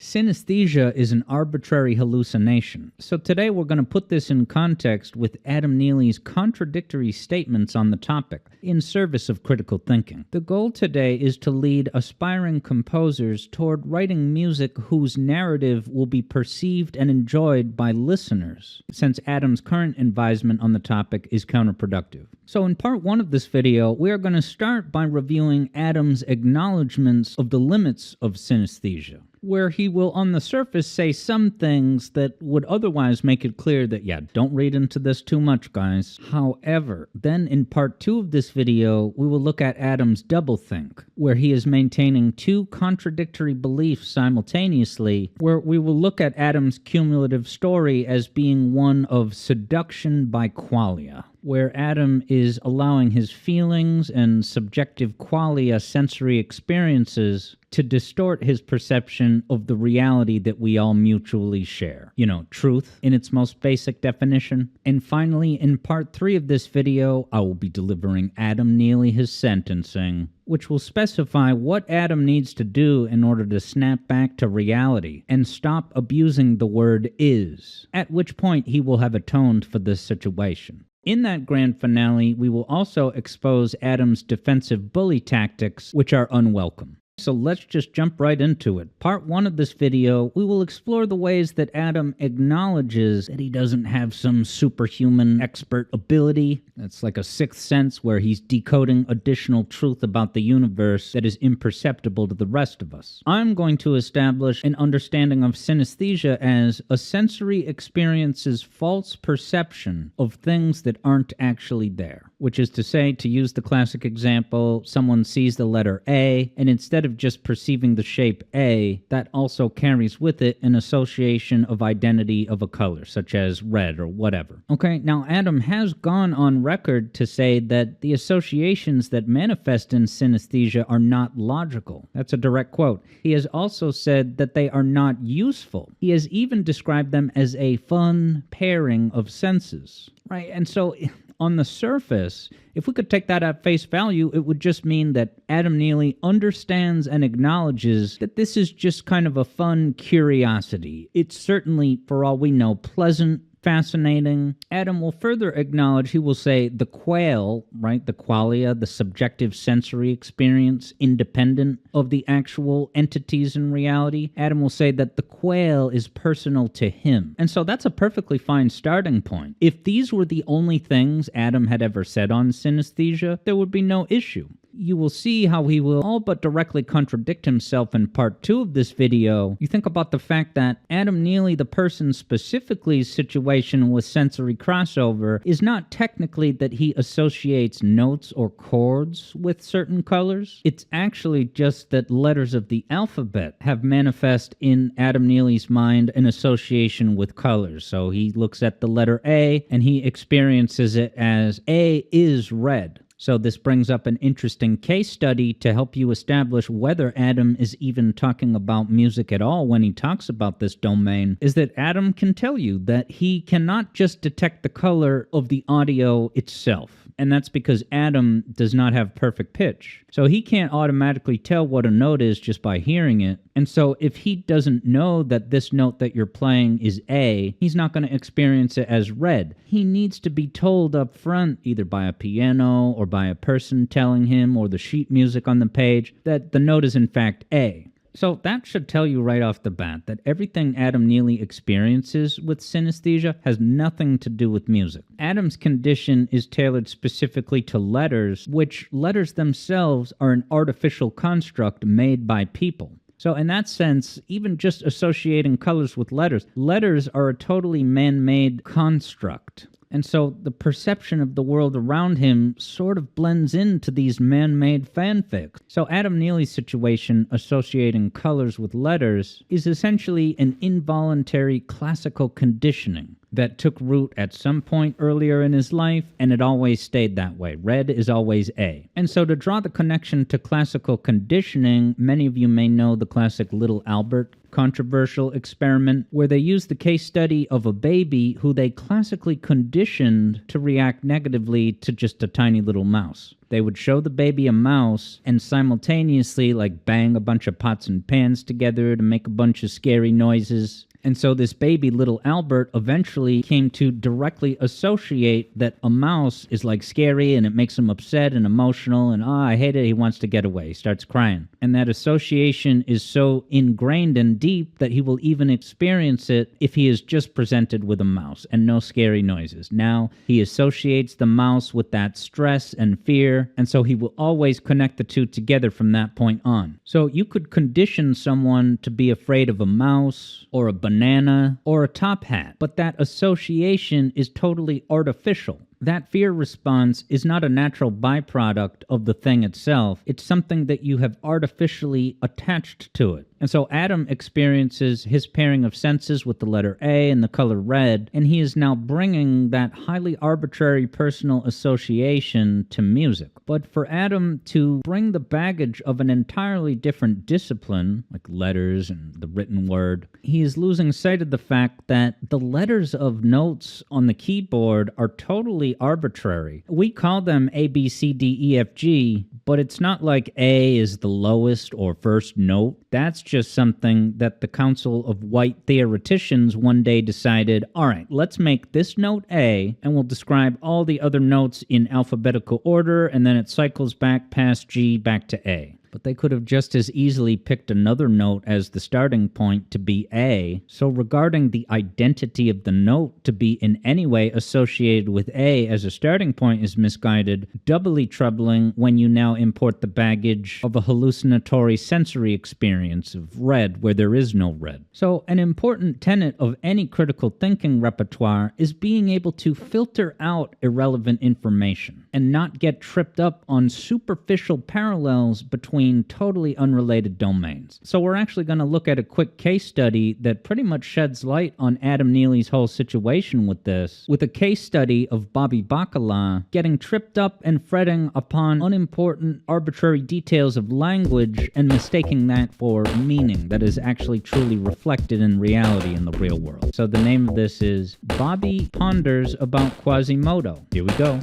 Synesthesia is an arbitrary hallucination. So today we're going to put this in context with Adam Neely's contradictory statements on the topic, in service of critical thinking. The goal today is to lead aspiring composers toward writing music whose narrative will be perceived and enjoyed by listeners, since Adam's current advisement on the topic is counterproductive. So in part one of this video, we are going to start by reviewing Adam's acknowledgments of the limits of synesthesia, where he will on the surface say some things that would otherwise make it clear that, yeah, don't read into this too much, guys. However, then in part two of this video, we will look at Adam's doublethink, where he is maintaining two contradictory beliefs simultaneously, where we will look at Adam's cumulative story as being one of seduction by qualia, where Adam is allowing his feelings and subjective qualia sensory experiences to distort his perception of the reality that we all mutually share. You know, truth in its most basic definition. And finally, in part three of this video, I will be delivering Adam Neely his sentencing, which will specify what Adam needs to do in order to snap back to reality and stop abusing the word is, at which point he will have atoned for this situation. In that grand finale, we will also expose Adam's defensive bully tactics, which are unwelcome. So let's just jump right into it. Part one of this video, we will explore the ways that Adam acknowledges that he doesn't have some superhuman expert ability. That's like a sixth sense where he's decoding additional truth about the universe that is imperceptible to the rest of us. I'm going to establish an understanding of synesthesia as a sensory experience's false perception of things that aren't actually there. Which is to say, to use the classic example, someone sees the letter A, and instead of just perceiving the shape A, that also carries with it an association of identity of a color, such as red or whatever. Okay, now Adam has gone on record to say that the associations that manifest in synesthesia are not logical. That's a direct quote. He has also said that they are not useful. He has even described them as a fun pairing of senses. Right, and so on the surface, if we could take that at face value, it would just mean that Adam Neely understands and acknowledges that this is just kind of a fun curiosity. It's certainly, for all we know, pleasant, fascinating. Adam will further acknowledge, he will say, the quale, right, the qualia, the subjective sensory experience, independent of the actual entities in reality. Adam will say that the quale is personal to him. And so that's a perfectly fine starting point. If these were the only things Adam had ever said on synesthesia, there would be no issue. You will see how he will all but directly contradict himself in part two of this video. You think about the fact that Adam Neely, the person specifically's situation with sensory crossover, is not technically that he associates notes or chords with certain colors. It's actually just that letters of the alphabet have manifest in Adam Neely's mind an association with colors. So he looks at the letter A and he experiences it as A is red. So this brings up an interesting case study to help you establish whether Adam is even talking about music at all when he talks about this domain, is that Adam can tell you that he cannot just detect the color of the audio itself. And that's because Adam does not have perfect pitch. So he can't automatically tell what a note is just by hearing it. And so if he doesn't know that this note that you're playing is A, he's not going to experience it as red. He needs to be told up front, either by a piano or by a person telling him or the sheet music on the page, that the note is in fact A. So that should tell you right off the bat that everything Adam Neely experiences with synesthesia has nothing to do with music. Adam's condition is tailored specifically to letters, which letters themselves are an artificial construct made by people. So in that sense, even just associating colors with letters are a totally man-made construct. And so the perception of the world around him sort of blends into these man-made fanfics. So Adam Neely's situation associating colors with letters is essentially an involuntary classical conditioning. that took root at some point earlier in his life, and it always stayed that way. Red is always A. And so to draw the connection to classical conditioning, many of you may know the classic Little Albert controversial experiment where they used the case study of a baby who they classically conditioned to react negatively to just a tiny little mouse. They would show the baby a mouse and simultaneously bang a bunch of pots and pans together to make a bunch of scary noises. And so this baby, little Albert, eventually came to directly associate that a mouse is scary and it makes him upset and emotional and, I hate it, he wants to get away. He starts crying. And that association is so ingrained and deep that he will even experience it if he is just presented with a mouse and no scary noises. Now he associates the mouse with that stress and fear, and so he will always connect the two together from that point on. So you could condition someone to be afraid of a mouse or a banana or a top hat, but that association is totally artificial. That fear response is not a natural byproduct of the thing itself. It's something that you have artificially attached to it. And so Adam experiences his pairing of senses with the letter A and the color red, and he is now bringing that highly arbitrary personal association to music. But for Adam to bring the baggage of an entirely different discipline, like letters and the written word, he is losing sight of the fact that the letters of notes on the keyboard are totally arbitrary. We call them A, B, C, D, E, F, G, but it's not like A is the lowest or first note. That's just something that the Council of White Theoreticians one day decided, all right, let's make this note A, and we'll describe all the other notes in alphabetical order, and then it cycles back past G back to A. But they could have just as easily picked another note as the starting point to be A. So regarding the identity of the note to be in any way associated with A as a starting point is misguided, doubly troubling when you now import the baggage of a hallucinatory sensory experience of red where there is no red. So an important tenet of any critical thinking repertoire is being able to filter out irrelevant information and not get tripped up on superficial parallels between totally unrelated domains. So we're actually going to look at a quick case study that pretty much sheds light on Adam Neely's whole situation with this, with a case study of Bobby Bacala getting tripped up and fretting upon unimportant, arbitrary details of language and mistaking that for meaning that is actually truly reflected in reality in the real world. So the name of this is Bobby Ponders About Quasimodo. Here we go.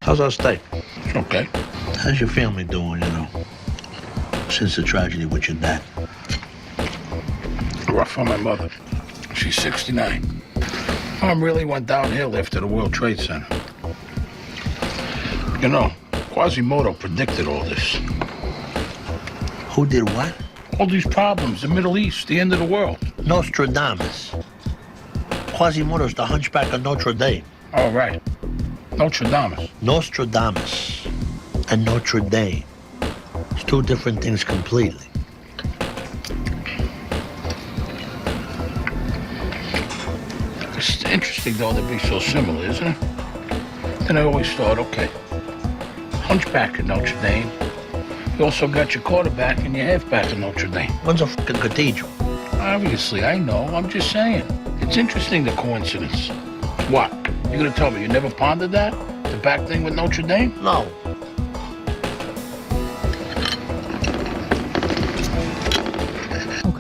How's our steak? Okay. How's your family doing, since the tragedy with your dad? Rough on my mother. She's 69. Mom really went downhill after the World Trade Center. Quasimodo predicted all this. Who did what? All these problems, the Middle East, the end of the world. Nostradamus. Quasimodo's the hunchback of Notre Dame. Oh, right. Nostradamus. Nostradamus and Notre Dame. It's two different things completely. It's interesting, though, to be so similar, isn't it? Then I always thought, okay, hunchback at Notre Dame. You also got your quarterback and your halfback at Notre Dame. One's a fucking cathedral. Obviously, I know. I'm just saying. It's interesting, the coincidence. What? You're going to tell me you never pondered that? The back thing with Notre Dame? No.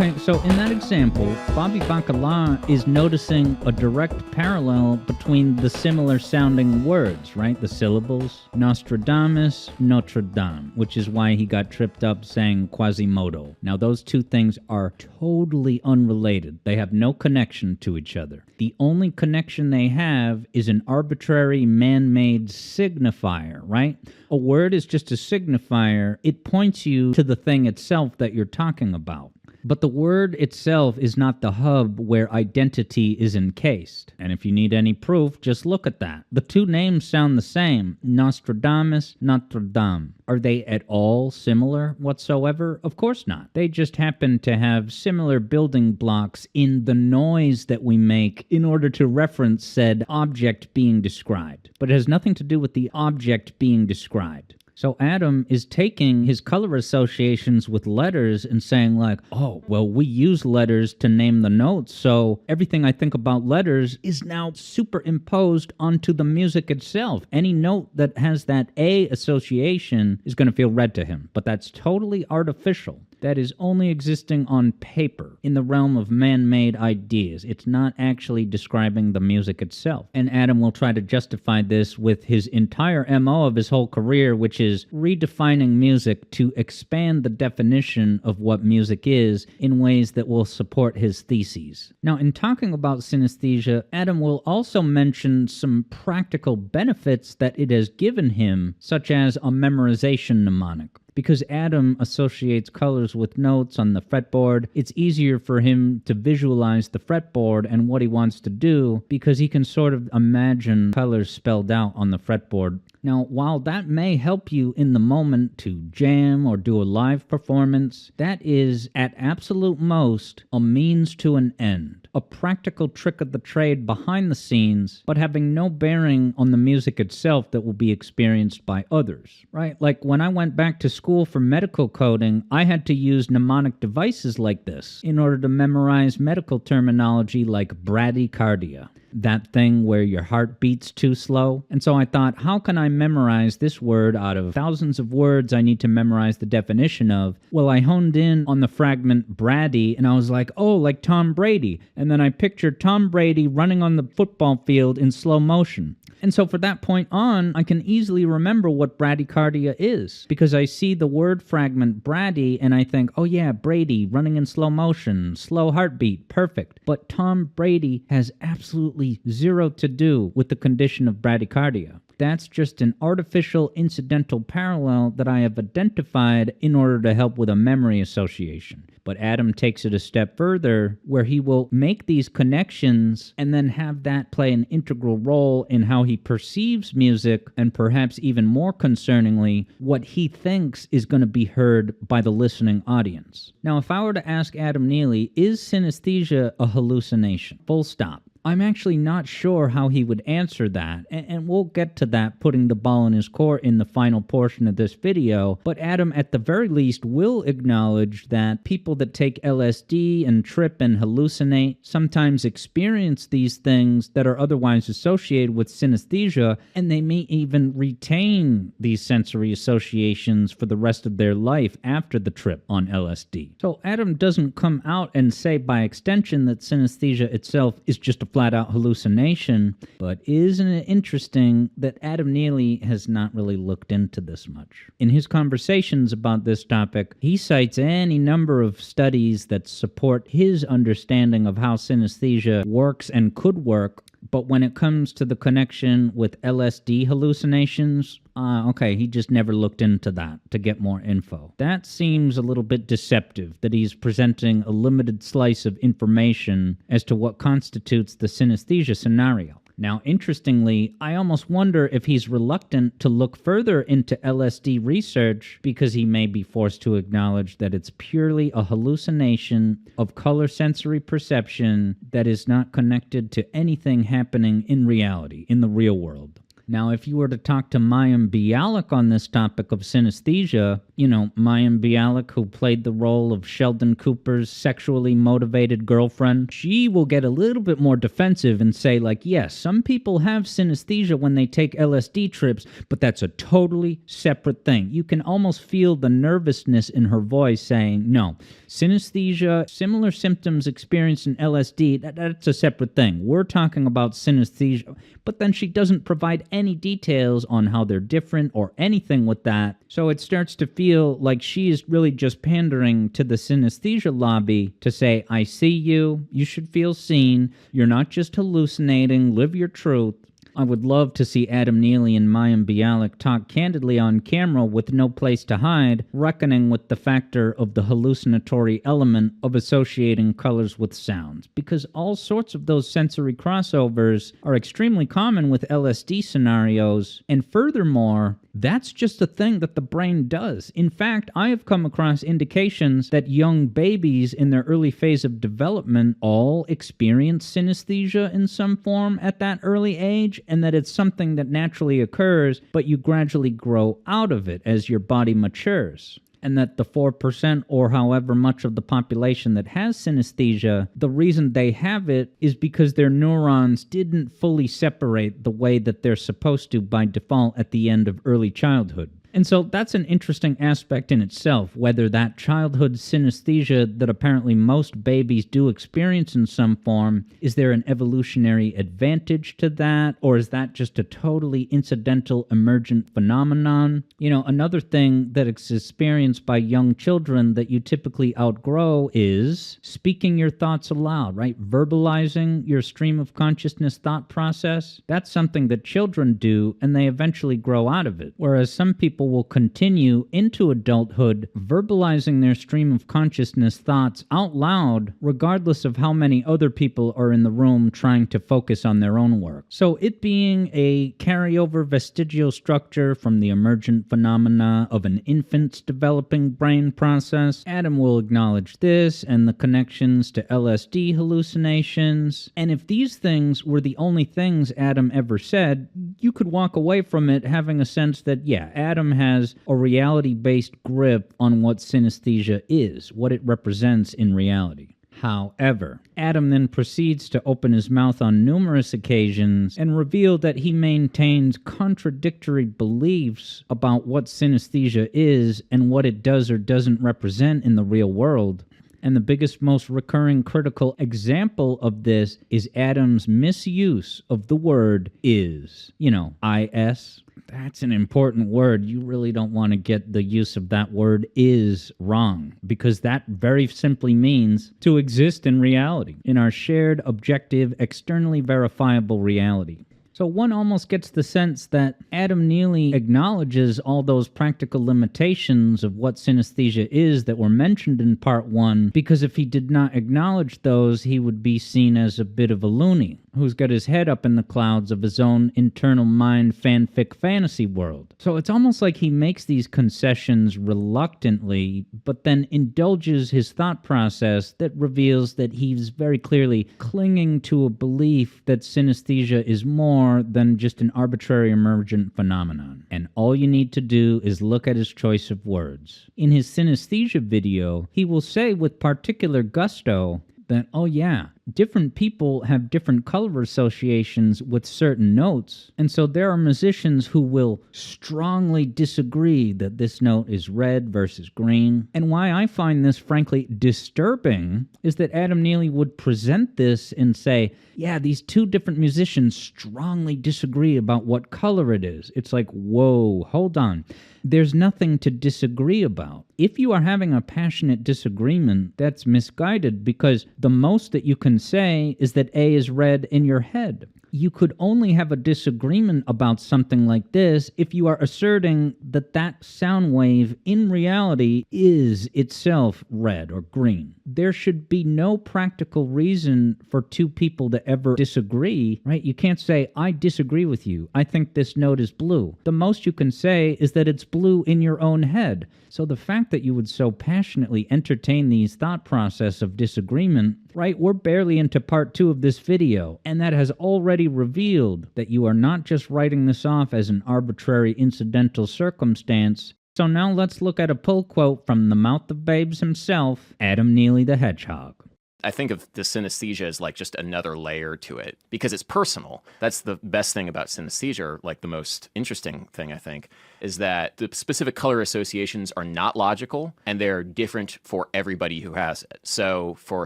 Okay, so in that example, Bobby Bacala is noticing a direct parallel between the similar sounding words, right? The syllables. Nostradamus, Notre Dame, which is why he got tripped up saying Quasimodo. Now, those two things are totally unrelated. They have no connection to each other. The only connection they have is an arbitrary man-made signifier, right? A word is just a signifier. It points you to the thing itself that you're talking about. But the word itself is not the hub where identity is encased. And if you need any proof, just look at that. The two names sound the same. Nostradamus, Notre Dame. Are they at all similar whatsoever? Of course not. They just happen to have similar building blocks in the noise that we make in order to reference said object being described. But it has nothing to do with the object being described. So Adam is taking his color associations with letters and saying like, oh, well, we use letters to name the notes, so everything I think about letters is now superimposed onto the music itself. Any note that has that A association is going to feel red to him, but that's totally artificial. That is only existing on paper, in the realm of man-made ideas. It's not actually describing the music itself. And Adam will try to justify this with his entire MO of his whole career, which is redefining music to expand the definition of what music is in ways that will support his theses. Now, in talking about synesthesia, Adam will also mention some practical benefits that it has given him, such as a memorization mnemonic. Because Adam associates colors with notes on the fretboard, it's easier for him to visualize the fretboard and what he wants to do because he can sort of imagine colors spelled out on the fretboard. Now, while that may help you in the moment to jam or do a live performance, that is, at absolute most, a means to an end. A practical trick of the trade behind the scenes, but having no bearing on the music itself that will be experienced by others, right? Like when I went back to school for medical coding, I had to use mnemonic devices like this in order to memorize medical terminology like bradycardia. That thing where your heart beats too slow. And so I thought, how can I memorize this word out of thousands of words I need to memorize the definition of? Well, I honed in on the fragment Brady, and I was like, oh, like Tom Brady. And then I pictured Tom Brady running on the football field in slow motion. And so for that point on, I can easily remember what bradycardia is, because I see the word fragment Brady and I think, oh yeah, Brady running in slow motion, slow heartbeat, perfect. But Tom Brady has absolutely zero to do with the condition of bradycardia. That's just an artificial incidental parallel that I have identified in order to help with a memory association. But Adam takes it a step further, where he will make these connections and then have that play an integral role in how he perceives music, and perhaps even more concerningly, what he thinks is going to be heard by the listening audience. Now, if I were to ask Adam Neely, is synesthesia a hallucination? Full stop. I'm actually not sure how he would answer that, and we'll get to that, putting the ball in his court in the final portion of this video, but Adam at the very least will acknowledge that people that take LSD and trip and hallucinate sometimes experience these things that are otherwise associated with synesthesia, and they may even retain these sensory associations for the rest of their life after the trip on LSD. So Adam doesn't come out and say by extension that synesthesia itself is just a flat-out hallucination, but isn't it interesting that Adam Neely has not really looked into this much? In his conversations about this topic, he cites any number of studies that support his understanding of how synesthesia works and could work, but when it comes to the connection with LSD hallucinations, okay, he just never looked into that to get more info. That seems a little bit deceptive, that he's presenting a limited slice of information as to what constitutes the synesthesia scenario. Now, interestingly, I almost wonder if he's reluctant to look further into LSD research because he may be forced to acknowledge that it's purely a hallucination of color sensory perception that is not connected to anything happening in reality, in the real world. Now, if you were to talk to Mayim Bialik on this topic of synesthesia, you know, Mayim Bialik, who played the role of Sheldon Cooper's sexually motivated girlfriend, she will get a little bit more defensive and say, like, yes, some people have synesthesia when they take LSD trips, but that's a totally separate thing. You can almost feel the nervousness in her voice saying, no, synesthesia, similar symptoms experienced in LSD, that's a separate thing. We're talking about synesthesia. But then she doesn't provide any details on how they're different or anything with that. So it starts to feel like she is really just pandering to the synesthesia lobby to say, I see you, you should feel seen, you're not just hallucinating, live your truth. I would love to see Adam Neely and Mayim Bialik talk candidly on camera with no place to hide, reckoning with the factor of the hallucinatory element of associating colors with sounds, because all sorts of those sensory crossovers are extremely common with LSD scenarios, and furthermore, That's just a thing that the brain does. In fact, I have come across indications that young babies in their early phase of development all experience synesthesia in some form at that early age, and that it's something that naturally occurs, but you gradually grow out of it as your body matures. And that the 4% or however much of the population that has synesthesia, the reason they have it is because their neurons didn't fully separate the way that they're supposed to by default at the end of early childhood. And so that's an interesting aspect in itself, whether that childhood synesthesia that apparently most babies do experience in some form, is there an evolutionary advantage to that, or is that just a totally incidental emergent phenomenon? You know, another thing that is experienced by young children that you typically outgrow is speaking your thoughts aloud, right? Verbalizing your stream of consciousness thought process. That's something that children do, and they eventually grow out of it. Whereas some people will continue into adulthood verbalizing their stream of consciousness thoughts out loud, regardless of how many other people are in the room trying to focus on their own work. So it being a carryover vestigial structure from the emergent phenomena of an infant's developing brain process, Adam will acknowledge this and the connections to LSD hallucinations. And if these things were the only things Adam ever said, you could walk away from it having a sense that, yeah, Adam has a reality-based grip on what synesthesia is, what it represents in reality. However, Adam then proceeds to open his mouth on numerous occasions and reveal that he maintains contradictory beliefs about what synesthesia is and what it does or doesn't represent in the real world. And the biggest, most recurring critical example of this is Adam's misuse of the word is. You know, is. That's an important word. You really don't want to get the use of that word is wrong, because that very simply means to exist in reality, in our shared, objective, externally verifiable reality. So one almost gets the sense that Adam Neely acknowledges all those practical limitations of what synesthesia is that were mentioned in Part 1, because if he did not acknowledge those, he would be seen as a bit of a loony who's got his head up in the clouds of his own internal mind fanfic fantasy world. So it's almost like he makes these concessions reluctantly, but then indulges his thought process that reveals that he's very clearly clinging to a belief that synesthesia is more than just an arbitrary emergent phenomenon. And all you need to do is look at his choice of words. In his synesthesia video, he will say with particular gusto that, oh yeah, different people have different color associations with certain notes, and so there are musicians who will strongly disagree that this note is red versus green. And why I find this frankly disturbing is that Adam Neely would present this and say, yeah, these two different musicians strongly disagree about what color it is. It's like, whoa, hold on. There's nothing to disagree about. If you are having a passionate disagreement, that's misguided, because the most that you can say is that A is red in your head. You could only have a disagreement about something like this if you are asserting that that sound wave in reality is itself red or green. There should be no practical reason for two people to ever disagree, right? You can't say, I disagree with you. I think this note is blue. The most you can say is that it's blue in your own head. So the fact that you would so passionately entertain these thought process of disagreement, right, we're barely into part 2 of this video, and that has already revealed that you are not just writing this off as an arbitrary incidental circumstance. So now let's look at a pull quote from the mouth of Babes himself, Adam Neely the Hedgehog. I think of the synesthesia as like just another layer to it because it's personal. That's the best thing about synesthesia, like the most interesting thing, I think, is that the specific color associations are not logical and they're different for everybody who has it. So for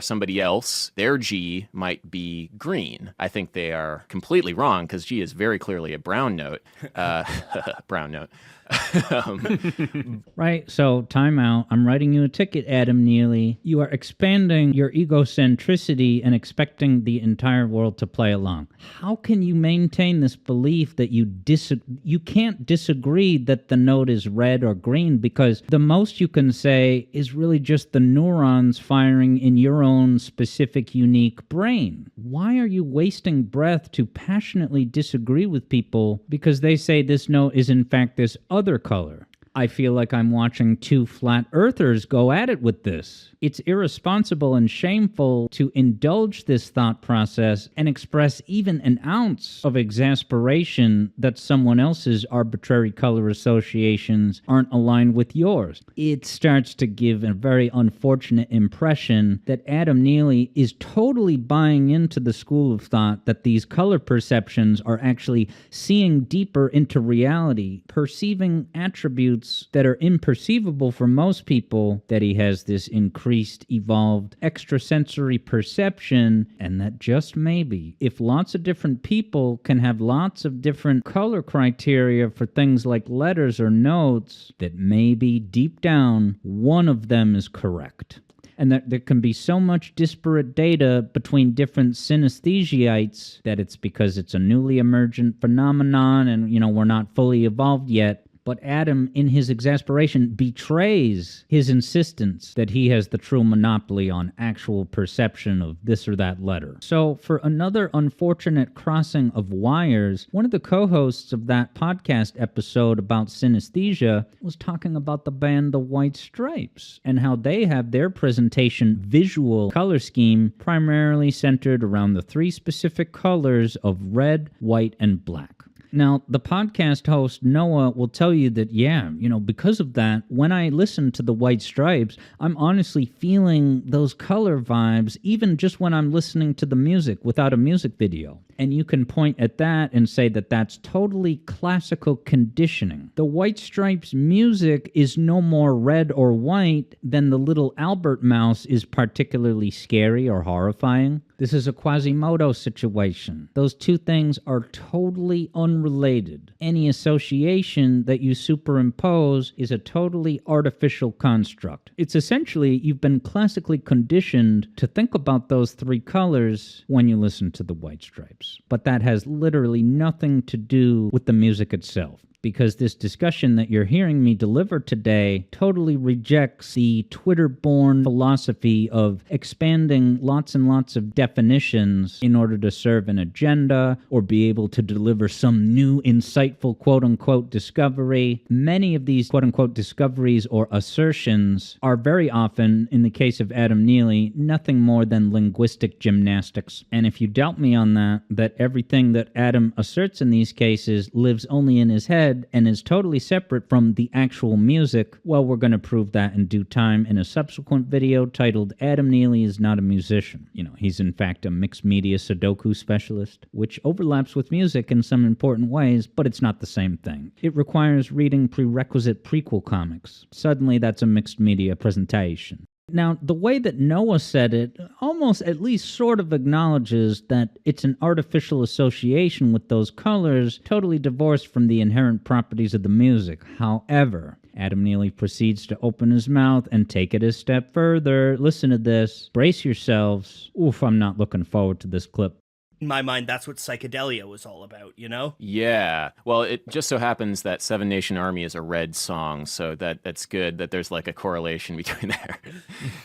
somebody else, their G might be green. I think they are completely wrong because G is very clearly a brown note. Brown note. Right, so time out. I'm writing you a ticket, Adam Neely. You are expanding your egocentricity and expecting the entire world to play along. How can you maintain this belief that you can't disagree that the note is red or green, because the most you can say is really just the neurons firing in your own specific, unique brain? Why are you wasting breath to passionately disagree with people because they say this note is in fact this other color. I feel like I'm watching two flat earthers go at it with this. It's irresponsible and shameful to indulge this thought process and express even an ounce of exasperation that someone else's arbitrary color associations aren't aligned with yours. It starts to give a very unfortunate impression that Adam Neely is totally buying into the school of thought that these color perceptions are actually seeing deeper into reality, perceiving attributes that are imperceivable for most people, that he has this increased, evolved, extrasensory perception, and that just maybe, if lots of different people can have lots of different color criteria for things like letters or notes, that maybe deep down, one of them is correct. And that there can be so much disparate data between different synesthesiites that it's because it's a newly emergent phenomenon and, we're not fully evolved yet. But Adam, in his exasperation, betrays his insistence that he has the true monopoly on actual perception of this or that letter. So, for another unfortunate crossing of wires, one of the co-hosts of that podcast episode about synesthesia was talking about the band The White Stripes and how they have their presentation visual color scheme primarily centered around the three specific colors of red, white, and black. Now, the podcast host, Noah, will tell you that, because of that, when I listen to the White Stripes, I'm honestly feeling those color vibes, even just when I'm listening to the music without a music video. And you can point at that and say that that's totally classical conditioning. The White Stripes music is no more red or white than the little Albert mouse is particularly scary or horrifying. This is a Quasimodo situation. Those two things are totally unrelated. Any association that you superimpose is a totally artificial construct. It's essentially you've been classically conditioned to think about those three colors when you listen to the White Stripes. But that has literally nothing to do with the music itself. Because this discussion that you're hearing me deliver today totally rejects the Twitter-born philosophy of expanding lots and lots of definitions in order to serve an agenda or be able to deliver some new, insightful, quote-unquote, discovery. Many of these, quote-unquote, discoveries or assertions are very often, in the case of Adam Neely, nothing more than linguistic gymnastics. And if you doubt me on that everything that Adam asserts in these cases lives only in his head, and is totally separate from the actual music, well, we're going to prove that in due time in a subsequent video titled Adam Neely is Not a Musician. He's in fact a mixed media Sudoku specialist, which overlaps with music in some important ways, but it's not the same thing. It requires reading prerequisite prequel comics. Suddenly that's a mixed media presentation. Now, the way that Noah said it almost at least sort of acknowledges that it's an artificial association with those colors, totally divorced from the inherent properties of the music. However, Adam Neely proceeds to open his mouth and take it a step further. Listen to this. Brace yourselves. Oof, I'm not looking forward to this clip. In my mind, that's what psychedelia was all about, Yeah. Well, it just so happens that Seven Nation Army is a red song, so that's good that there's like a correlation between there.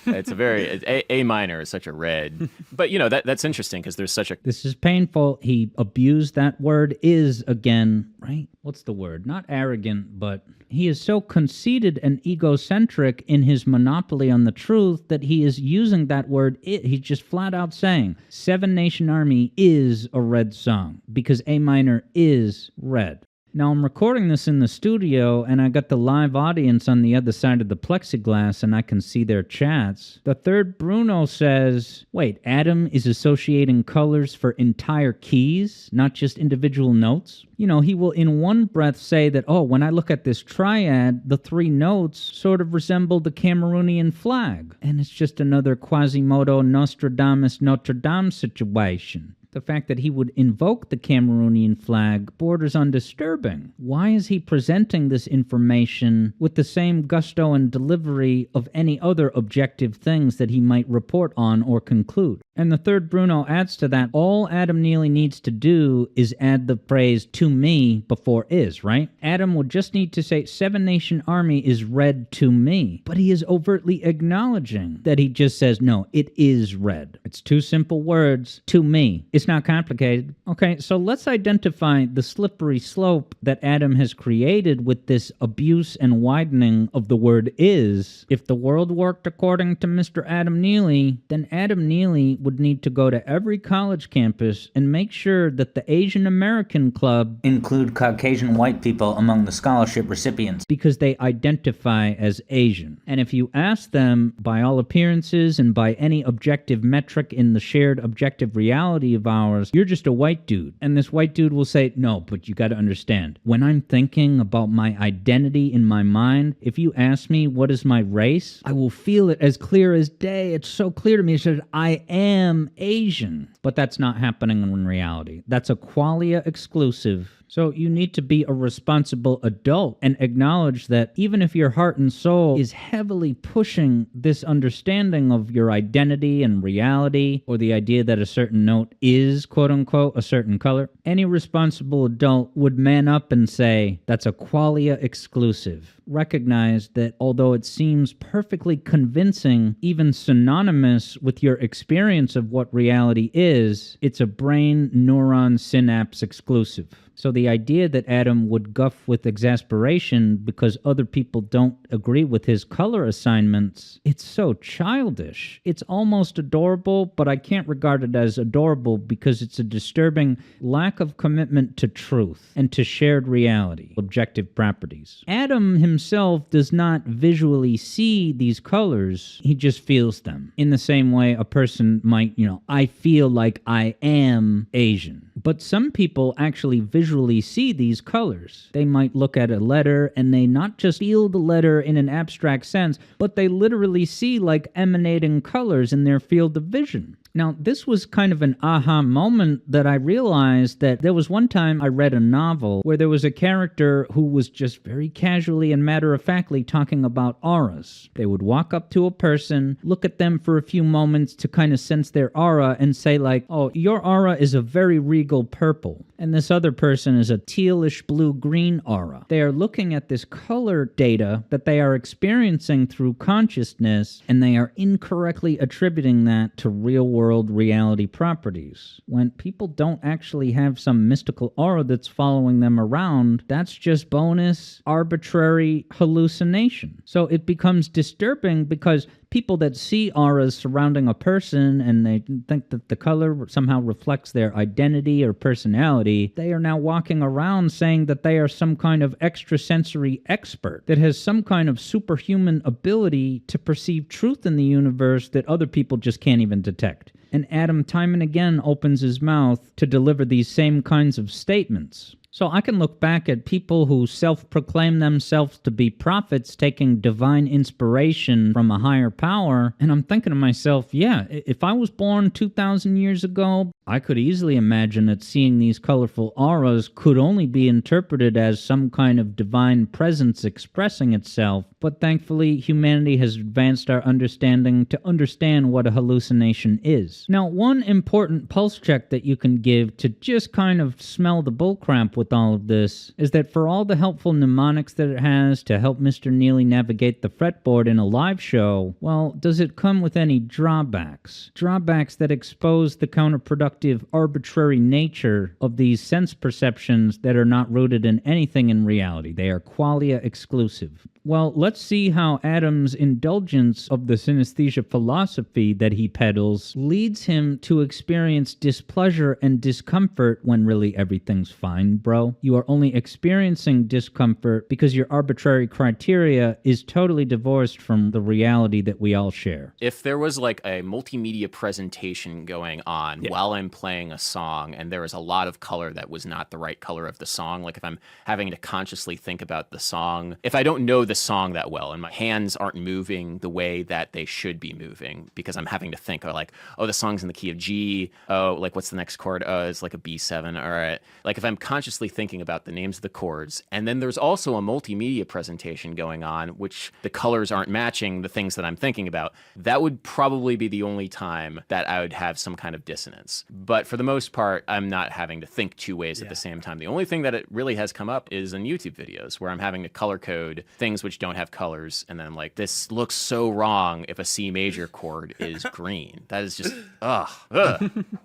It's a very A minor is such a red, but that's interesting because there's such a. This is painful. He abused that word "is" again, right? What's the word? Not arrogant, but he is so conceited and egocentric in his monopoly on the truth that he is using that word. He's just flat out saying Seven Nation Army is a red song because A minor is red. Now, I'm recording this in the studio, and I got the live audience on the other side of the plexiglass, and I can see their chats. The third Bruno says, wait, Adam is associating colors for entire keys, not just individual notes? He will in one breath say that, when I look at this triad, the three notes sort of resemble the Cameroonian flag. And it's just another Quasimodo, Nostradamus, Notre Dame situation. The fact that he would invoke the Cameroonian flag borders on disturbing. Why is he presenting this information with the same gusto and delivery of any other objective things that he might report on or conclude? And the third Bruno adds to that, all Adam Neely needs to do is add the phrase to me before is, right? Adam would just need to say, Seven Nation Army is red to me. But he is overtly acknowledging that he just says, no, it is red. It's two simple words, to me. It's not complicated. Okay, so let's identify the slippery slope that Adam has created with this abuse and widening of the word is. If the world worked according to Mr. Adam Neely, then Adam Neely would need to go to every college campus and make sure that the Asian American Club include Caucasian white people among the scholarship recipients because they identify as Asian. And if you ask them, by all appearances and by any objective metric in the shared objective reality of ours, you're just a white dude. And this white dude will say, no, but you got to understand, when I'm thinking about my identity in my mind, if you ask me what is my race, I will feel it as clear as day. It's so clear to me. It says, I am Asian. But that's not happening in reality. That's a qualia exclusive. So you need to be a responsible adult and acknowledge that even if your heart and soul is heavily pushing this understanding of your identity and reality, or the idea that a certain note is, quote unquote, a certain color, any responsible adult would man up and say, that's a qualia exclusive. Recognize that although it seems perfectly convincing, even synonymous with your experience of what reality is, it's a brain neuron synapse exclusive. So the idea that Adam would guff with exasperation because other people don't agree with his color assignments, it's so childish. It's almost adorable, but I can't regard it as adorable because it's a disturbing lack of commitment to truth and to shared reality, objective properties. Adam himself does not visually see these colors, he just feels them. In the same way a person might, I feel like I am Asian. But some people actually visually see these colors. They might look at a letter and they not just feel the letter in an abstract sense, but they literally see like emanating colors in their field of vision. Now, this was kind of an aha moment that I realized that there was one time I read a novel where there was a character who was just very casually and matter-of-factly talking about auras. They would walk up to a person, look at them for a few moments to kind of sense their aura and say like, oh, your aura is a very regal purple, and this other person is a tealish blue-green aura. They are looking at this color data that they are experiencing through consciousness, and they are incorrectly attributing that to real-world reality properties. When people don't actually have some mystical aura that's following them around, that's just bonus arbitrary hallucination. So it becomes disturbing because people that see auras surrounding a person and they think that the color somehow reflects their identity or personality, they are now walking around saying that they are some kind of extrasensory expert that has some kind of superhuman ability to perceive truth in the universe that other people just can't even detect. And Adam time and again opens his mouth to deliver these same kinds of statements. So I can look back at people who self-proclaim themselves to be prophets taking divine inspiration from a higher power, and I'm thinking to myself, yeah, if I was born 2,000 years ago, I could easily imagine that seeing these colorful auras could only be interpreted as some kind of divine presence expressing itself, but thankfully humanity has advanced our understanding to understand what a hallucination is. Now, one important pulse check that you can give to just kind of smell the bullcrap with all of this is that for all the helpful mnemonics that it has to help Mr. Neely navigate the fretboard in a live show, well, does it come with any drawbacks? Drawbacks that expose the counterproductive arbitrary nature of these sense perceptions that are not rooted in anything in reality. They are qualia exclusive. Well, let's see how Adam's indulgence of the synesthesia philosophy that he peddles leads him to experience displeasure and discomfort when really everything's fine, bro. You are only experiencing discomfort because your arbitrary criteria is totally divorced from the reality that we all share. If there was like a multimedia presentation going on while I'm playing a song and there was a lot of color that was not the right color of the song, like if I'm having to consciously think about the song, if I don't know the song that well, and my hands aren't moving the way that they should be moving because I'm having to think, like, oh, the song's in the key of G. Oh, like, what's the next chord? Oh, it's like a B7. All right. Like, if I'm consciously thinking about the names of the chords, and then there's also a multimedia presentation going on, which the colors aren't matching the things that I'm thinking about, that would probably be the only time that I would have some kind of dissonance. But for the most part, I'm not having to think two ways at the same time. The only thing that it really has come up is in YouTube videos where I'm having to color code things which don't have colors, and then I'm like, this looks so wrong if a C major chord is green. That is just,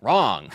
wrong.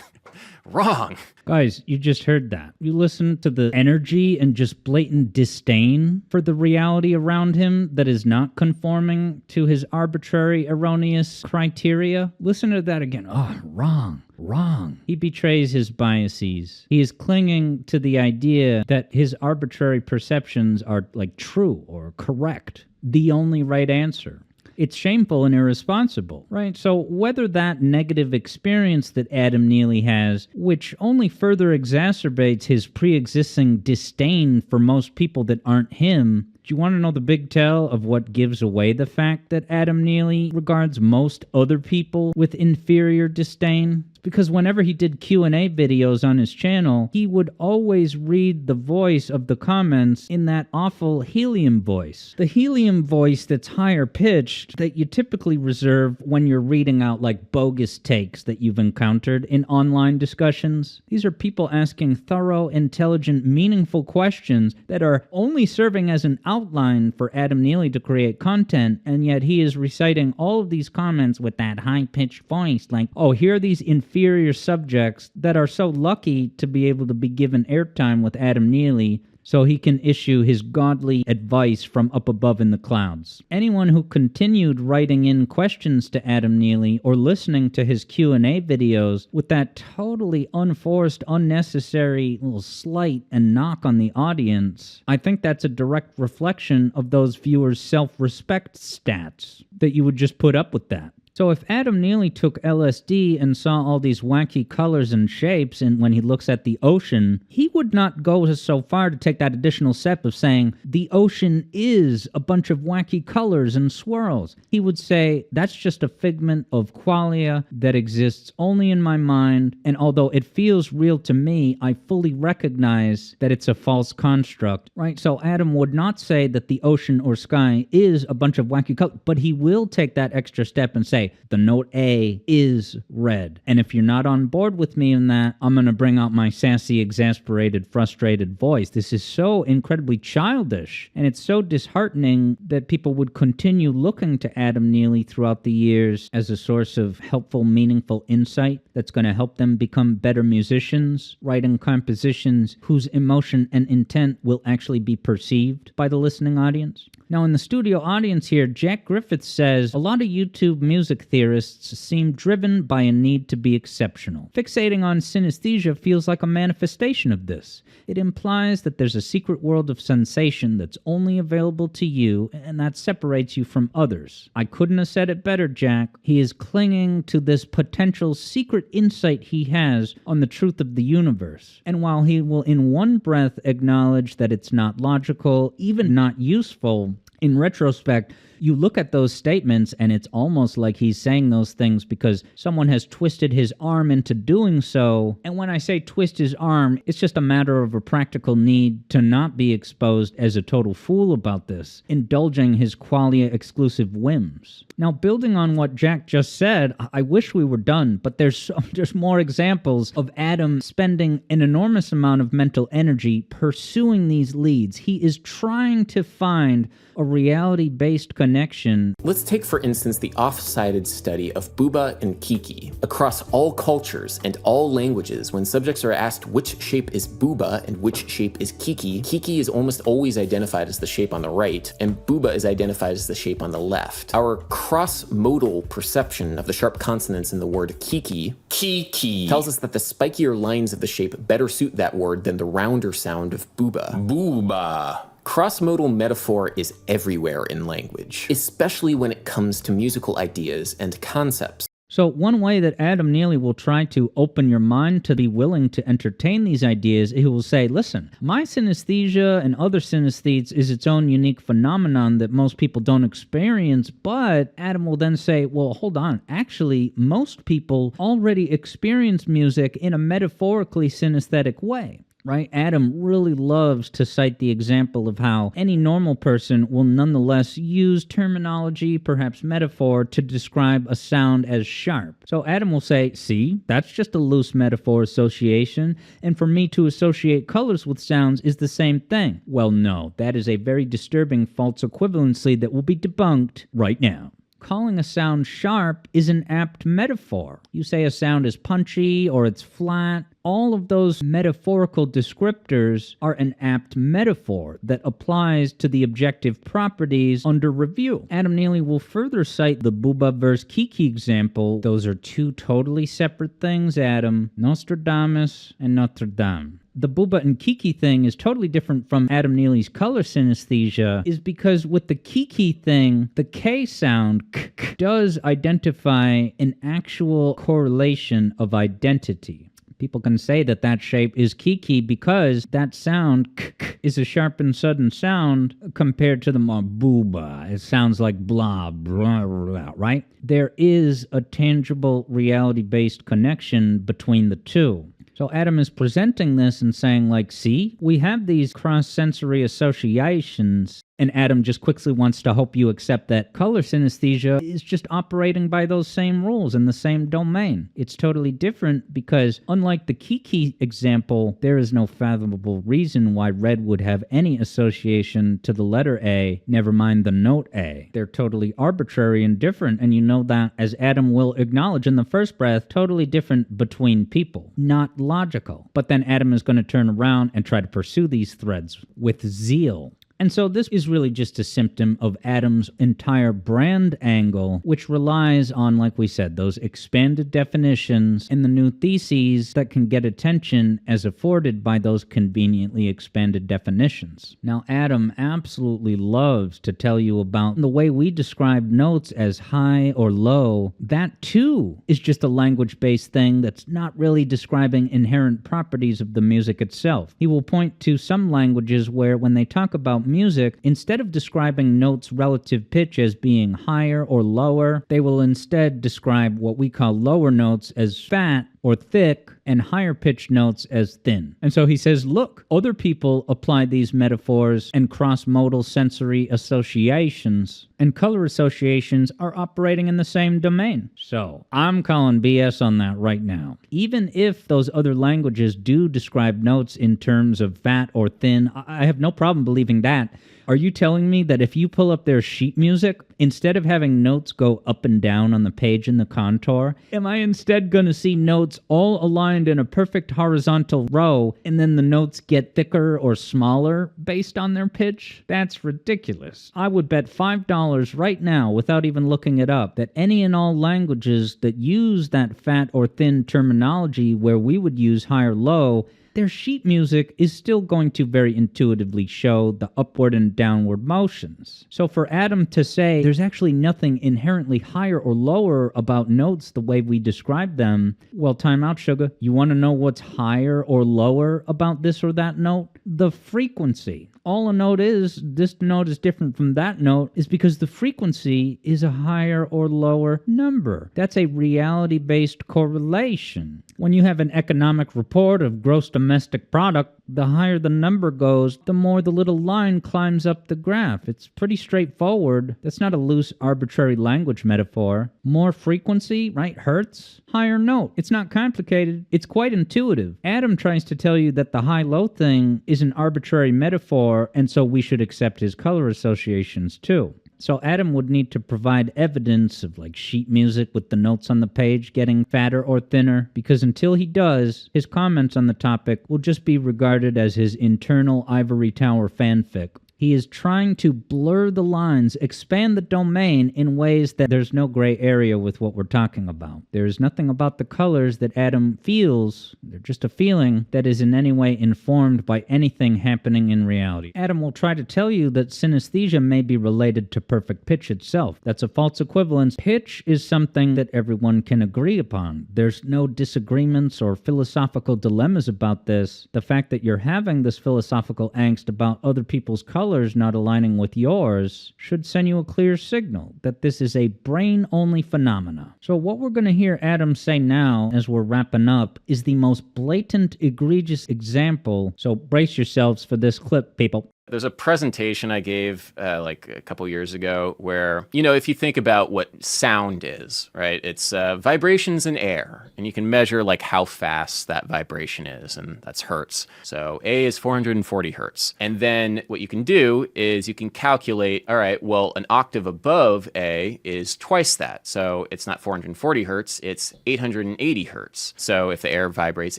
Wrong. Guys, you just heard that. You listen to the energy and just blatant disdain for the reality around him that is not conforming to his arbitrary, erroneous criteria. Listen to that again. Oh, wrong. Wrong. He betrays his biases. He is clinging to the idea that his arbitrary perceptions are, like, true or correct, the only right answer. It's shameful and irresponsible, right? So whether that negative experience that Adam Neely has, which only further exacerbates his pre-existing disdain for most people that aren't him, do you want to know the big tell of what gives away the fact that Adam Neely regards most other people with inferior disdain? Because whenever he did Q&A videos on his channel, he would always read the voice of the comments in that awful helium voice. The helium voice that's higher pitched that you typically reserve when you're reading out, like, bogus takes that you've encountered in online discussions. These are people asking thorough, intelligent, meaningful questions that are only serving as an outline for Adam Neely to create content, and yet he is reciting all of these comments with that high-pitched voice, like, oh, here are these inferior subjects that are so lucky to be able to be given airtime with Adam Neely so he can issue his godly advice from up above in the clouds. Anyone who continued writing in questions to Adam Neely or listening to his Q&A videos with that totally unforced, unnecessary little slight and knock on the audience, I think that's a direct reflection of those viewers' self-respect stats, that you would just put up with that. So if Adam Neely took LSD and saw all these wacky colors and shapes, and when he looks at the ocean, he would not go so far to take that additional step of saying, the ocean is a bunch of wacky colors and swirls. He would say, that's just a figment of qualia that exists only in my mind, and although it feels real to me, I fully recognize that it's a false construct, right? So Adam would not say that the ocean or sky is a bunch of wacky colors, but he will take that extra step and say, the note A is red. And if you're not on board with me in that, I'm going to bring out my sassy, exasperated, frustrated voice. This is so incredibly childish, and it's so disheartening that people would continue looking to Adam Neely throughout the years as a source of helpful, meaningful insight that's going to help them become better musicians, writing compositions whose emotion and intent will actually be perceived by the listening audience. Now, in the studio audience here, Jack Griffith says, a lot of YouTube music theorists seem driven by a need to be exceptional. Fixating on synesthesia feels like a manifestation of this. It implies that there's a secret world of sensation that's only available to you, and that separates you from others. I couldn't have said it better, Jack. He is clinging to this potential secret insight he has on the truth of the universe. And while he will in one breath acknowledge that it's not logical, even not useful, in retrospect, you look at those statements and it's almost like he's saying those things because someone has twisted his arm into doing so. And when I say twist his arm, it's just a matter of a practical need to not be exposed as a total fool about this, indulging his qualia exclusive whims. Now, building on what Jack just said, I wish we were done, but there's more examples of Adam spending an enormous amount of mental energy pursuing these leads. He is trying to find a reality-based connection. Let's take, for instance, the off-sided study of Booba and Kiki. Across all cultures and all languages, when subjects are asked which shape is Booba and which shape is Kiki, Kiki is almost always identified as the shape on the right, and Booba is identified as the shape on the left. Our cross-modal perception of the sharp consonants in the word Kiki, Kiki, tells us that the spikier lines of the shape better suit that word than the rounder sound of Booba. Booba. Cross-modal metaphor is everywhere in language, especially when it comes to musical ideas and concepts. So one way that Adam Neely will try to open your mind to be willing to entertain these ideas, he will say, listen, my synesthesia and other synesthetes is its own unique phenomenon that most people don't experience, but Adam will then say, well, hold on, actually, most people already experience music in a metaphorically synesthetic way. Right? Adam really loves to cite the example of how any normal person will nonetheless use terminology, perhaps metaphor, to describe a sound as sharp. So Adam will say, see, that's just a loose metaphor association, and for me to associate colors with sounds is the same thing. Well, no, that is a very disturbing false equivalency that will be debunked right now. Calling a sound sharp is an apt metaphor. You say a sound is punchy or it's flat. All of those metaphorical descriptors are an apt metaphor that applies to the objective properties under review. Adam Neely will further cite the Booba versus Kiki example. Those are two totally separate things, Adam. Nostradamus and Notre Dame. The Booba and Kiki thing is totally different from Adam Neely's color synesthesia, is because with the Kiki thing, the K sound k does identify an actual correlation of identity. People can say that that shape is Kiki because that sound k is a sharp and sudden sound compared to the more booba. It sounds like blah, blah, blah, right? There is a tangible reality-based connection between the two. So Adam is presenting this and saying, like, see, we have these cross-sensory associations, and Adam just quickly wants to hope you accept that color synesthesia is just operating by those same rules in the same domain. It's totally different because, unlike the Kiki example, there is no fathomable reason why red would have any association to the letter A, never mind the note A. They're totally arbitrary and different, and you know that, as Adam will acknowledge in the first breath, totally different between people. Not logical. But then Adam is going to turn around and try to pursue these threads with zeal. And so this is really just a symptom of Adam's entire brand angle, which relies on, like we said, those expanded definitions and the new theses that can get attention as afforded by those conveniently expanded definitions. Now, Adam absolutely loves to tell you about the way we describe notes as high or low. That, too, is just a language-based thing that's not really describing inherent properties of the music itself. He will point to some languages where, when they talk about music, instead of describing notes' relative pitch as being higher or lower, they will instead describe what we call lower notes as fat or thick, and higher-pitched notes as thin. And so he says, look, other people apply these metaphors and cross-modal sensory associations, and color associations are operating in the same domain. So I'm calling BS on that right now. Even if those other languages do describe notes in terms of fat or thin, I have no problem believing that. Are you telling me that if you pull up their sheet music, instead of having notes go up and down on the page in the contour, am I instead going to see notes all aligned in a perfect horizontal row, and then the notes get thicker or smaller based on their pitch? That's ridiculous. I would bet $5 right now, without even looking it up, that any and all languages that use that fat or thin terminology where we would use high or low, their sheet music is still going to very intuitively show the upward and downward motions. So for Adam to say there's actually nothing inherently higher or lower about notes the way we describe them, well, time out, sugar. You want to know what's higher or lower about this or that note? The frequency. All a note is, this note is different from that note, is because the frequency is a higher or lower number. That's a reality-based correlation. When you have an economic report of gross domestic product, the higher the number goes, the more the little line climbs up the graph. It's pretty straightforward. That's not a loose, arbitrary language metaphor. More frequency, right? Hertz. Higher note. It's not complicated. It's quite intuitive. Adam tries to tell you that the high-low thing is an arbitrary metaphor, and so we should accept his color associations too. So Adam would need to provide evidence of like sheet music with the notes on the page getting fatter or thinner, because until he does, his comments on the topic will just be regarded as his internal ivory tower fanfic. He is trying to blur the lines, expand the domain in ways that there's no gray area with what we're talking about. There's nothing about the colors that Adam feels, they're just a feeling, that is in any way informed by anything happening in reality. Adam will try to tell you that synesthesia may be related to perfect pitch itself. That's a false equivalence. Pitch is something that everyone can agree upon. There's no disagreements or philosophical dilemmas about this. The fact that you're having this philosophical angst about other people's colors not aligning with yours should send you a clear signal that this is a brain-only phenomena. So what we're going to hear Adam say now as we're wrapping up is the most blatant, egregious example. So brace yourselves for this clip, people. There's a presentation I gave like a couple years ago where, if you think about what sound is, right? It's vibrations in air, and you can measure like how fast that vibration is, and that's hertz. So A is 440 hertz. And then what you can do is you can calculate, all right, well, an octave above A is twice that. So it's not 440 hertz, it's 880 hertz. So if the air vibrates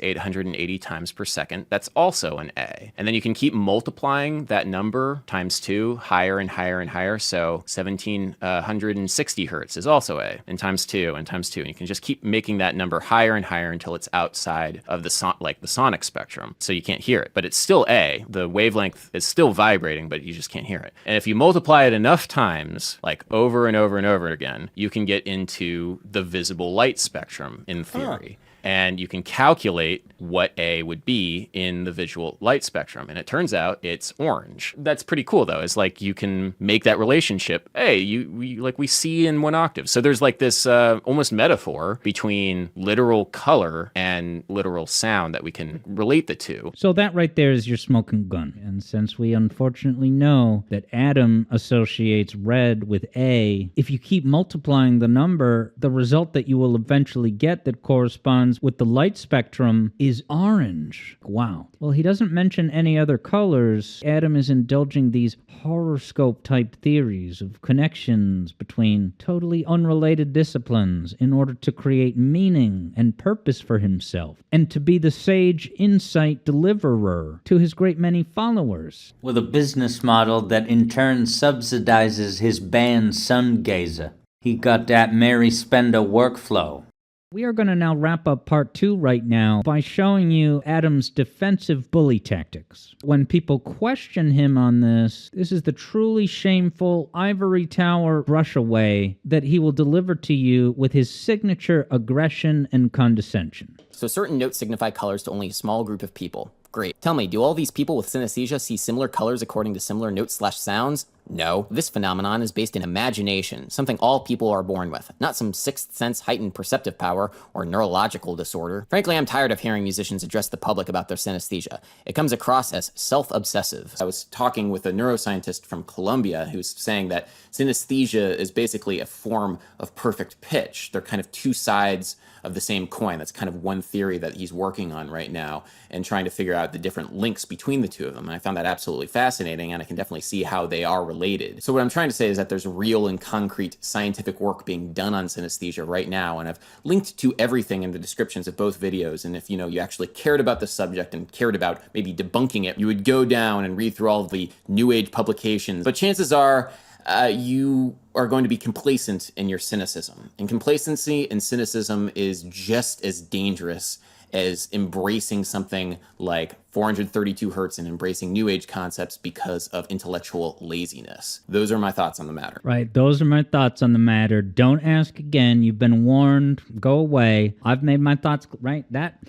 880 times per second, that's also an A. And then you can keep multiplying that number times 2 higher and higher and higher. So 1760 hertz is also A, and times 2 and times 2. And you can just keep making that number higher and higher until it's outside of the sonic spectrum. So you can't hear it, but it's still A. The wavelength is still vibrating, but you just can't hear it. And if you multiply it enough times, like over and over and over again, you can get into the visible light spectrum in theory. And you can calculate what A would be in the visual light spectrum. And it turns out it's orange. That's pretty cool, though. It's like you can make that relationship. Hey, we see in one octave. So there's like this almost metaphor between literal color and literal sound that we can relate the two. So that right there is your smoking gun. And since we unfortunately know that Adam associates red with A, if you keep multiplying the number, the result that you will eventually get that corresponds with the light spectrum is orange. Wow. Well, he doesn't mention any other colors. Adam is indulging these horoscope type theories of connections between totally unrelated disciplines in order to create meaning and purpose for himself and to be the sage insight deliverer to his great many followers. With a business model that in turn subsidizes his band Sungazer. He got that Mary Spender workflow. We are going to now wrap up part 2 right now by showing you Adam's defensive bully tactics. When people question him on this is the truly shameful ivory tower brush away that he will deliver to you with his signature aggression and condescension. So certain notes signify colors to only a small group of people. Great. Tell me, do all these people with synesthesia see similar colors according to similar notes/sounds? No. This phenomenon is based in imagination, something all people are born with, not some sixth sense heightened perceptive power or neurological disorder. Frankly, I'm tired of hearing musicians address the public about their synesthesia. It comes across as self-obsessive. I was talking with a neuroscientist from Columbia who's saying that synesthesia is basically a form of perfect pitch. They're kind of two sides of the same coin. That's kind of one theory that he's working on right now and trying to figure out the different links between the two of them. And I found that absolutely fascinating, and I can definitely see how they are related. So what I'm trying to say is that there's real and concrete scientific work being done on synesthesia right now, and I've linked to everything in the descriptions of both videos. And if you actually cared about the subject and cared about maybe debunking it, you would go down and read through all of the New Age publications. But chances are you are going to be complacent in your cynicism. And complacency and cynicism is just as dangerous as embracing something like 432 hertz and embracing New Age concepts because of intellectual laziness. Those are my thoughts on the matter. Right, those are my thoughts on the matter. Don't ask again. You've been warned. Go away. I've made my thoughts, right?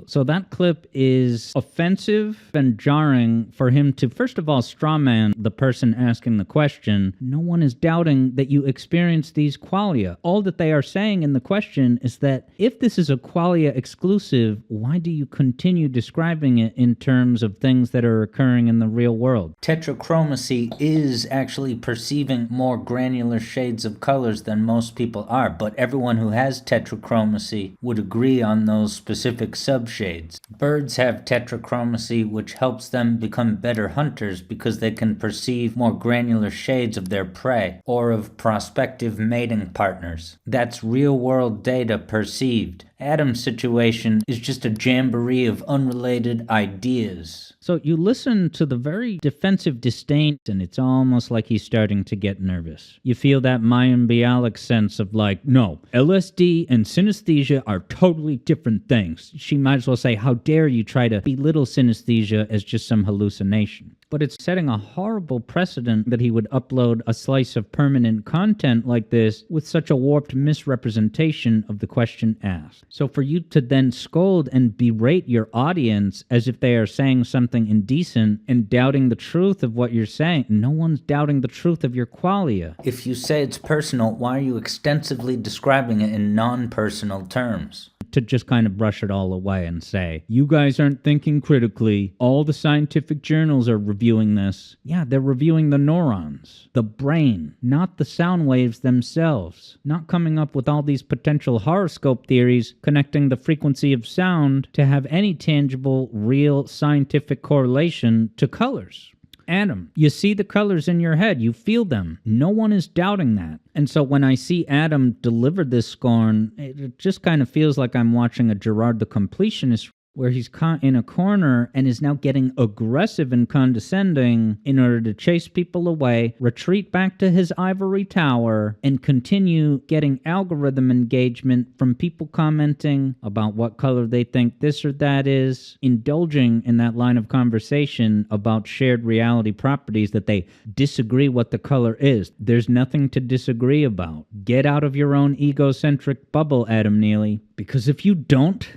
So that clip is offensive and jarring for him to, first of all, strawman the person asking the question. No one is doubting that you experience these qualia. All that they are saying in the question is that if this is a qualia exclusive, why do you continue describing it in terms of things that are occurring in the real world? Tetrachromacy is actually perceiving more granular shades of colors than most people are, but everyone who has tetrachromacy would agree on those specific subshades. Birds have tetrachromacy, which helps them become better hunters because they can perceive more granular shades of their prey or of prosperity. prospective mating partners. That's real-world data perceived. Adam's situation is just a jamboree of unrelated ideas. So you listen to the very defensive disdain, and it's almost like he's starting to get nervous. You feel that Mayan Bialik sense of like, no, LSD and synesthesia are totally different things. She might as well say, how dare you try to belittle synesthesia as just some hallucination. But it's setting a horrible precedent that he would upload a slice of permanent content like this with such a warped misrepresentation of the question asked. So for you to then scold and berate your audience as if they are saying something indecent and doubting the truth of what you're saying, no one's doubting the truth of your qualia. If you say it's personal, why are you extensively describing it in non-personal terms? To just kind of brush it all away and say, you guys aren't thinking critically. All the scientific journals are reviewing this. Yeah, they're reviewing the neurons, the brain, not the sound waves themselves. Not coming up with all these potential horoscope theories connecting the frequency of sound to have any tangible, real scientific correlation to colors. Adam, you see the colors in your head. You feel them. No one is doubting that. And so when I see Adam deliver this scorn, it just kind of feels like I'm watching a Gerard the Completionist where he's caught in a corner and is now getting aggressive and condescending in order to chase people away, retreat back to his ivory tower, and continue getting algorithm engagement from people commenting about what color they think this or that is, indulging in that line of conversation about shared reality properties that they disagree what the color is. There's nothing to disagree about. Get out of your own egocentric bubble, Adam Neely, because if you don't,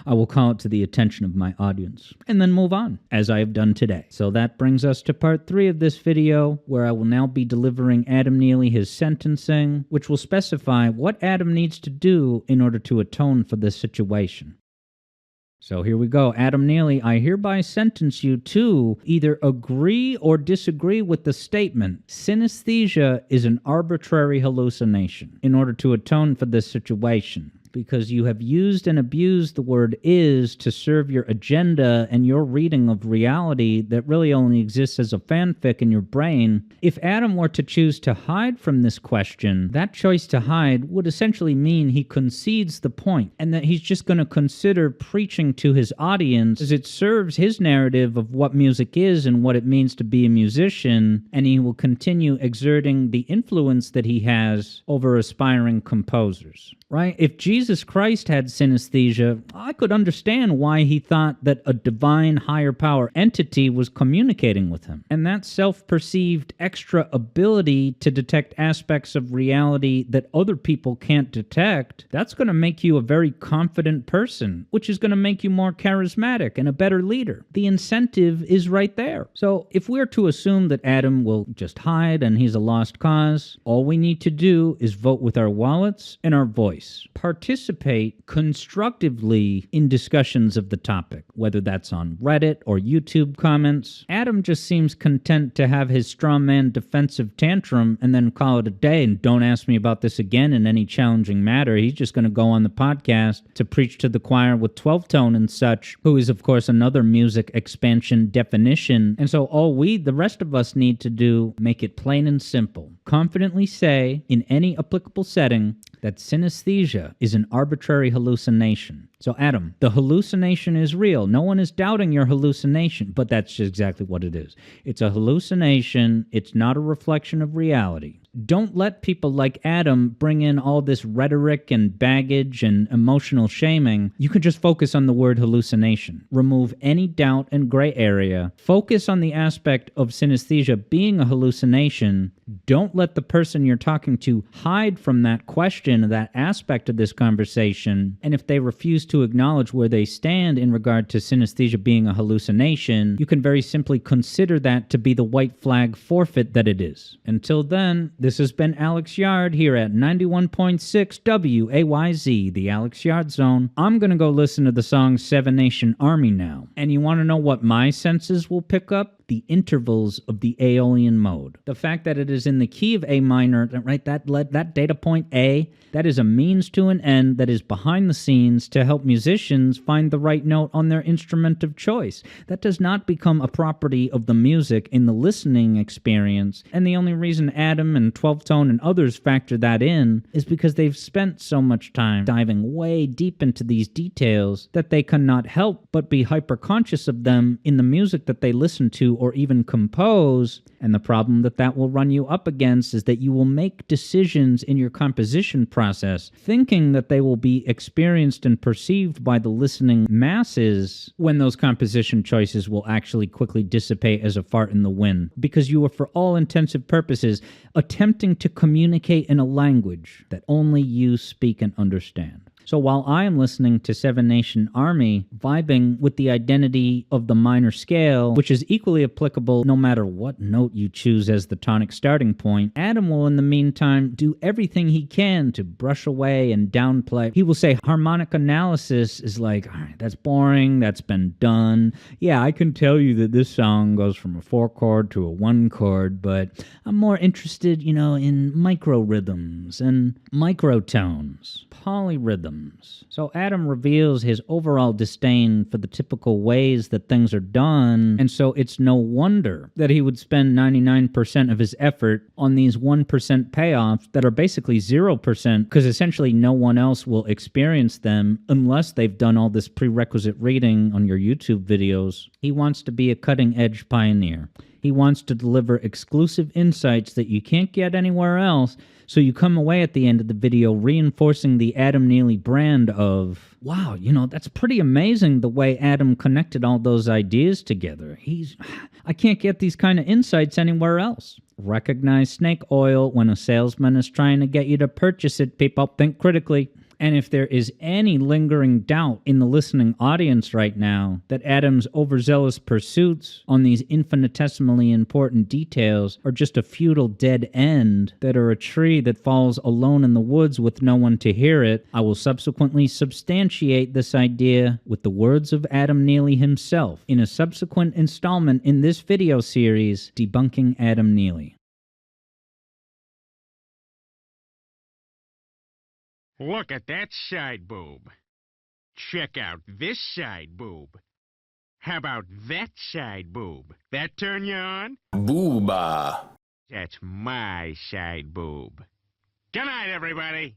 I will call it to the attention of my audience, and then move on, as I have done today. So that brings us to part 3 of this video, where I will now be delivering Adam Neely his sentencing, which will specify what Adam needs to do in order to atone for this situation. So here we go. Adam Neely, I hereby sentence you to either agree or disagree with the statement, synesthesia is an arbitrary hallucination, in order to atone for this situation. Because you have used and abused the word is to serve your agenda and your reading of reality that really only exists as a fanfic in your brain. If Adam were to choose to hide from this question, that choice to hide would essentially mean he concedes the point, and that he's just going to consider preaching to his audience as it serves his narrative of what music is and what it means to be a musician, and he will continue exerting the influence that he has over aspiring composers. Right? If Jesus Christ had synesthesia, I could understand why he thought that a divine higher power entity was communicating with him. And that self-perceived extra ability to detect aspects of reality that other people can't detect, that's going to make you a very confident person, which is going to make you more charismatic and a better leader. The incentive is right there. So if we're to assume that Adam will just hide and he's a lost cause, all we need to do is vote with our wallets and our voice. Participate constructively in discussions of the topic, whether that's on Reddit or YouTube comments. Adam just seems content to have his straw man defensive tantrum and then call it a day and don't ask me about this again in any challenging matter. He's just going to go on the podcast to preach to the choir with 12 Tone and such, who is of course another music expansion definition. And so all we, the rest of us, need to do, make it plain and simple. Confidently say, in any applicable setting, that synesthesia is an arbitrary hallucination. So Adam, the hallucination is real. No one is doubting your hallucination, but that's exactly what it is. It's a hallucination. It's not a reflection of reality. Don't let people like Adam bring in all this rhetoric and baggage and emotional shaming. You can just focus on the word hallucination. Remove any doubt and gray area. Focus on the aspect of synesthesia being a hallucination. Don't let the person you're talking to hide from that question, that aspect of this conversation. And if they refuse to acknowledge where they stand in regard to synesthesia being a hallucination, you can very simply consider that to be the white flag forfeit that it is. Until then, this has been Alex Yard here at 91.6 WAYZ, the Alex Yard Zone. I'm going to go listen to the song Seven Nation Army now. And you want to know what my senses will pick up? the intervals of the Aeolian mode. The fact that it is in the key of A minor, right, that data point A, that is a means to an end that is behind the scenes to help musicians find the right note on their instrument of choice. That does not become a property of the music in the listening experience, and the only reason Adam and 12 Tone and others factor that in is because they've spent so much time diving way deep into these details that they cannot help but be hyper-conscious of them in the music that they listen to or even compose. And the problem that will run you up against is that you will make decisions in your composition process thinking that they will be experienced and perceived by the listening masses, when those composition choices will actually quickly dissipate as a fart in the wind, because you are, for all intensive purposes, attempting to communicate in a language that only you speak and understand. So while I am listening to Seven Nation Army, vibing with the identity of the minor scale, which is equally applicable no matter what note you choose as the tonic starting point, Adam will in the meantime do everything he can to brush away and downplay. He will say harmonic analysis is like, all right, that's boring, that's been done. Yeah, I can tell you that this song goes from a 4 chord to a 1 chord, but I'm more interested, in micro rhythms and microtones, polyrhythms. So Adam reveals his overall disdain for the typical ways that things are done, and so it's no wonder that he would spend 99% of his effort on these 1% payoffs that are basically 0%, because essentially no one else will experience them unless they've done all this prerequisite reading on your YouTube videos. He wants to be a cutting-edge pioneer. He wants to deliver exclusive insights that you can't get anywhere else, so you come away at the end of the video reinforcing the Adam Neely brand of, wow, that's pretty amazing the way Adam connected all those ideas together. I can't get these kind of insights anywhere else. Recognize snake oil when a salesman is trying to get you to purchase it, people. Think critically. And if there is any lingering doubt in the listening audience right now that Adam's overzealous pursuits on these infinitesimally important details are just a futile dead end that are a tree that falls alone in the woods with no one to hear it, I will subsequently substantiate this idea with the words of Adam Neely himself in a subsequent installment in this video series, Debunking Adam Neely. Look at that side boob. Check out this side boob. How about that side boob? That turn you on? Booba. That's my side boob. Good night, everybody.